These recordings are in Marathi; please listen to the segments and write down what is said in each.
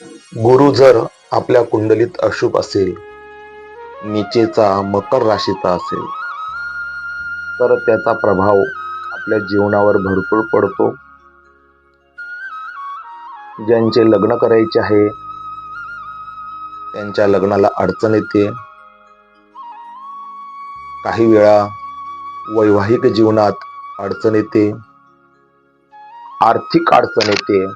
गुरु जर आपल्या कुंडलीत अशुभ असेल, नीचेचा मकर राशीचा असेल, तर त्याचा प्रभाव आपल्या जीवनावर भरपूर पडतो. ज्यांचे लग्न करायचे आहे त्यांच्या लग्नाला अडचण येते. काही वेळा वैवाहिक जीवनात अडचण येते, आर्थिक अडचण येते,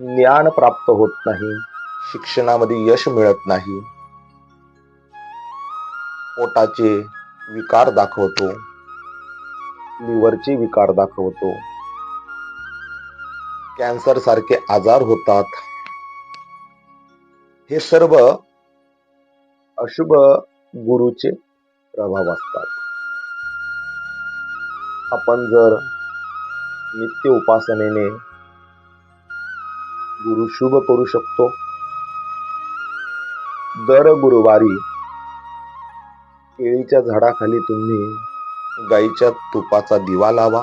ज्ञान प्राप्त होत नाही, शिक्षणामध्ये यश मिळत नाही, पोटाचे विकार दाखवतो, लिव्हरचे विकार दाखवतो, कॅन्सर सारखे आजार होतात. हे सर्व अशुभ गुरुचे प्रभाव असतात. आपण जर नित्य उपासनेने गुरु शुभ करू शकतो. दर गुरुवारी केळीच्या झाडाखाली तुम्ही गाईच्या तुपाचा दिवा लावा.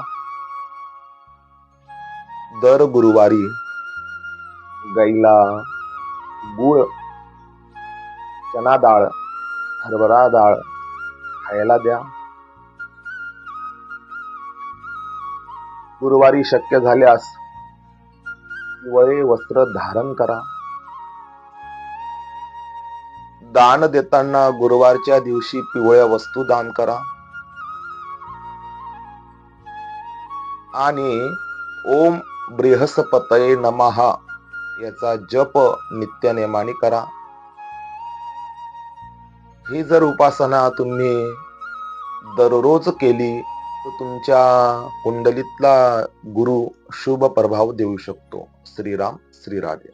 दर गुरुवारी गाईला गुळ, चना डाळ, हरभरा डाळ खायला द्या. गुरुवारी शक्य झाल्यास पिवळे वस्त्र धारण करा. दान देताना गुरुवारच्या दिवशी पिवळ्या वस्तू दान करा. आणि ओम बृहस्पतये नमः याचा जप नित्यनेमाने करा. ही जर उपासना तुम्ही दररोज केली तर तुमच्या कुंडलीतला गुरु शुभ प्रभाव देऊ शकतो. श्रीराम श्री राधे.